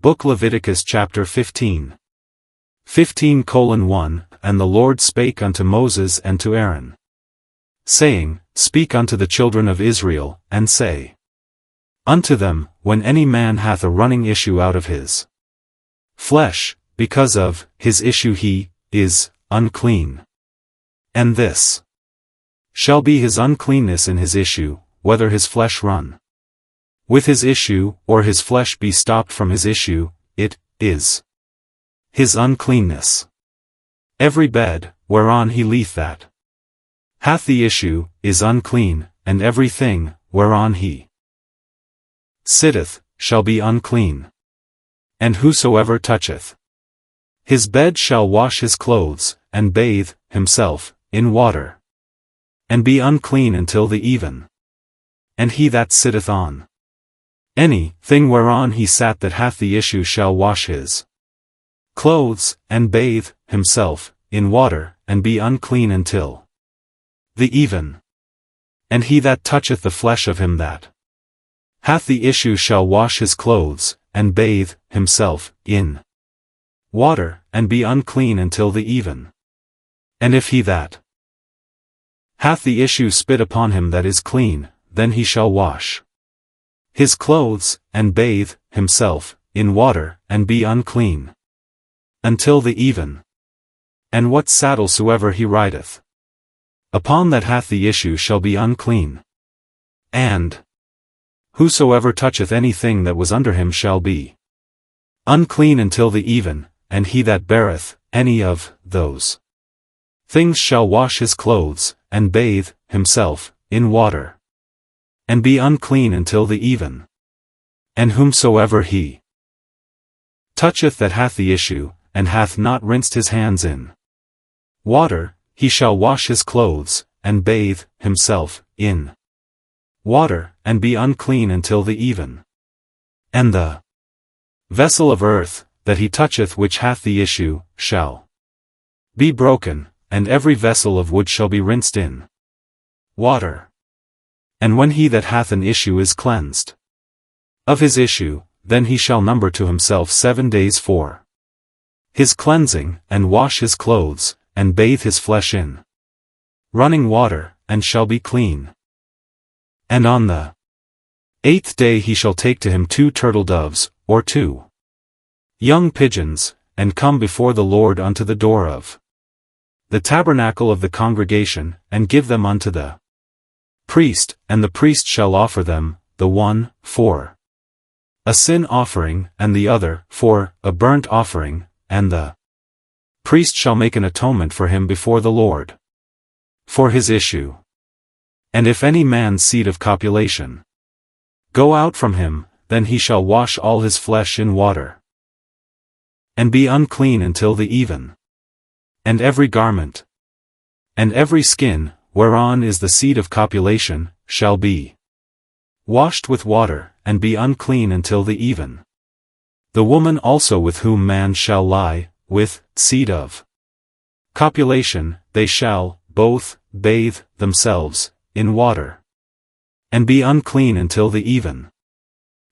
Book Leviticus Chapter 15. 15:1 And the Lord spake unto Moses and to Aaron, saying, Speak unto the children of Israel, and say unto them, When any man hath a running issue out of his flesh, because of his issue he is unclean. And this shall be his uncleanness in his issue, whether his flesh run with his issue, or his flesh be stopped from his issue, it is his uncleanness. Every bed, whereon he lieth that hath the issue, is unclean, and every thing, whereon he sitteth, shall be unclean. And whosoever toucheth his bed shall wash his clothes, and bathe himself in water, and be unclean until the even. And he that sitteth on any thing whereon he sat that hath the issue shall wash his clothes, and bathe himself in water, and be unclean until the even. And he that toucheth the flesh of him that hath the issue shall wash his clothes, and bathe himself in water, and be unclean until the even. And if he that hath the issue spit upon him that is clean, then he shall wash his clothes, and bathe himself in water, and be unclean until the even. And what saddle soever he rideth upon that hath the issue shall be unclean. And whosoever toucheth anything that was under him shall be unclean until the even, and he that beareth any of those things shall wash his clothes, and bathe himself in water, and be unclean until the even. And whomsoever he toucheth that hath the issue, and hath not rinsed his hands in water, he shall wash his clothes, and bathe himself in water, and be unclean until the even. And the vessel of earth, that he toucheth which hath the issue, shall be broken, and every vessel of wood shall be rinsed in water. And when he that hath an issue is cleansed of his issue, then he shall number to himself 7 days for his cleansing, and wash his clothes, and bathe his flesh in running water, and shall be clean. And on the 8th day he shall take to him 2 turtle doves, or 2 young pigeons, and come before the Lord unto the door of the tabernacle of the congregation, and give them unto the priest, and the priest shall offer them, the one for a sin offering, and the other for a burnt offering, and the priest shall make an atonement for him before the Lord for his issue. And if any man's seed of copulation go out from him, then he shall wash all his flesh in water, and be unclean until the even. And every garment, and every skin, whereon is the seed of copulation, shall be washed with water, and be unclean until the even. The woman also with whom man shall lie, with seed of copulation, they shall both bathe themselves in water, and be unclean until the even.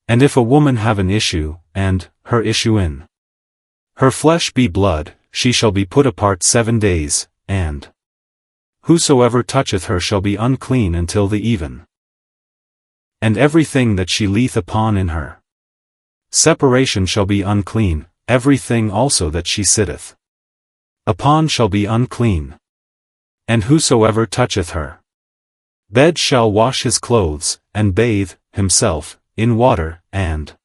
And if a woman have an issue, and her issue in her flesh be blood, she shall be put apart 7 days, and whosoever toucheth her shall be unclean until the even. And everything that she lieth upon in her separation shall be unclean, everything also that she sitteth upon shall be unclean. And whosoever toucheth her bed shall wash his clothes, and bathe himself in water, and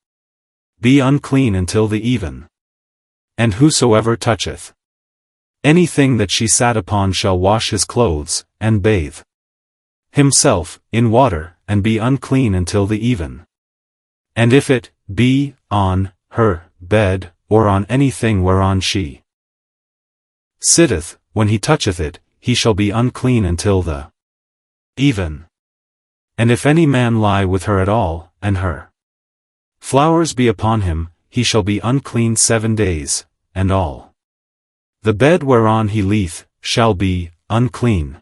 be unclean until the even. And whosoever toucheth anything that she sat upon shall wash his clothes, and bathe himself in water, and be unclean until the even. And if it be on her bed, or on anything whereon she sitteth, when he toucheth it, he shall be unclean until the even. And if any man lie with her at all, and her flowers be upon him, he shall be unclean 7 days, and all the bed whereon he lieth shall be unclean.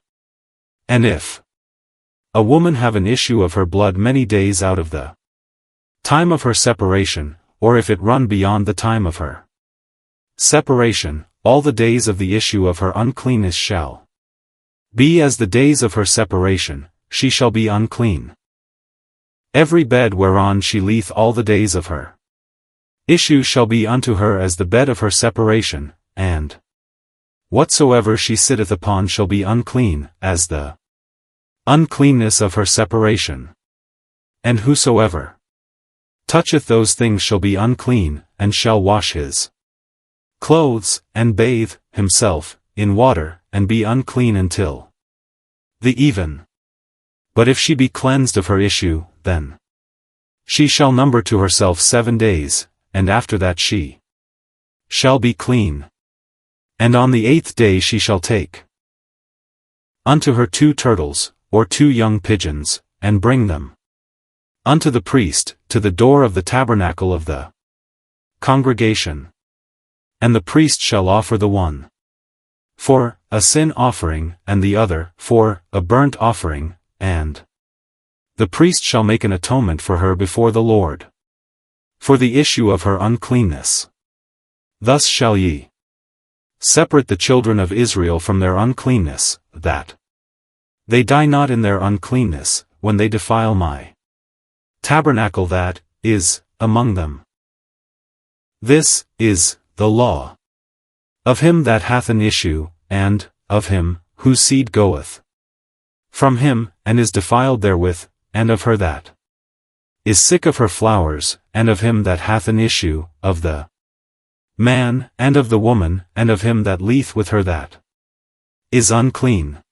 And if a woman have an issue of her blood many days out of the time of her separation, or if it run beyond the time of her separation, all the days of the issue of her uncleanness shall be as the days of her separation, she shall be unclean. Every bed whereon she lieth all the days of her issue shall be unto her as the bed of her separation, and whatsoever she sitteth upon shall be unclean, as the uncleanness of her separation. And whosoever toucheth those things shall be unclean, and shall wash his clothes, and bathe himself in water, and be unclean until the even. But if she be cleansed of her issue, then she shall number to herself 7 days, and after that she shall be clean. And on the 8th day she shall take unto her 2 turtles, or 2 young pigeons, and bring them unto the priest, to the door of the tabernacle of the congregation. And the priest shall offer the one for a sin offering, and the other for a burnt offering, and the priest shall make an atonement for her before the Lord for the issue of her uncleanness. Thus shall ye separate the children of Israel from their uncleanness, that they die not in their uncleanness, when they defile my tabernacle that is among them. This is the law of him that hath an issue, and of him whose seed goeth from him, and is defiled therewith, and of her that is sick of her flowers, and of him that hath an issue, of the man, and of the woman, and of him that lieth with her that is unclean.